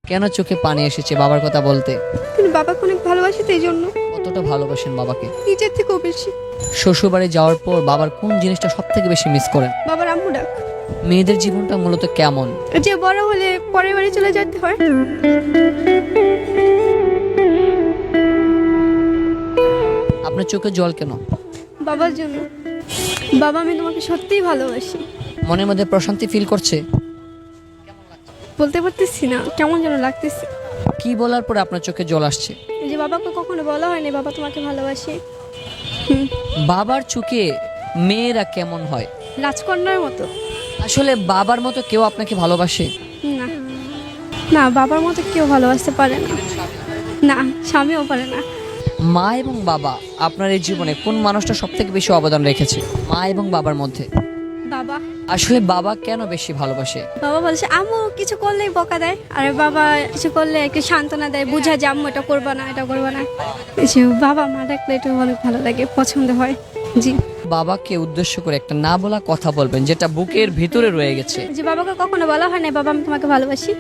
কেন চোখে পানি এসেছে বাবার কথা বলতে? কিন্তু বাবাকে অনেক ভালোবাসি তো এই জন্য। কতটা ভালোবাসেন বাবাকে? নিজের থেকেও বেশি। শ্বশুরবাড়ি যাওয়ার পর বাবার কোন জিনিসটা সব থেকে বেশি মিস করেন? বাবার আম্মু ডাক। মেয়েদের জীবনটা মূলত কেমন? যে বড় হলে পরের বাড়ি চলে যেতে হয়। আপনার চোখে জল কেন? বাবার জন্য। বাবা, আমি তোমাকে সত্যিই ভালোবাসি। মনের মধ্যে প্রশান্তি ফিল করছে? বলতে পারতেছি না, কেমন যেন লাগতেছে। কি বলার পরে আপনার চোখে জল আসছে? এই যে বাবাকে কখনো বলা হয়নি বাবা তোমাকে ভালোবাসি। বাবার চোখে মেয়েরা কেমন হয়? রাজকন্যার মতো। আসলে বাবার মতো কেউ আপনাকে ভালোবাসে? না না, বাবার মতো কেউ ভালোবাসতে পারে না। না, স্বামীও পারে না। মা এবং বাবা আপনার এই জীবনে কোন মানুষটা সব থেকে বেশি অবদান রেখেছে মা এবং বাবার মধ্যে? বাবা। আসলে বাবা কেন বেশি ভালোবাসে? বাবা বলছে আম্মু কিছু করলেই বকা দেয়, আর বাবা কিছু করলে একটু সান্ত্বনা দেয়, বুঝা যে আম্মু এটা করবা না, এটা করবা না। এই যে বাবা মা ডাকলে এটা অনেক ভালো লাগে, পছন্দ হয়। জি। বাবাকে উদ্দেশ্য করে একটা না বলা কথা বলবেন যেটা বুকের ভিতরে রয়ে গেছে। যে বাবাকে কখনো বলা হয় না বাবা আমি তোমাকে ভালোবাসি।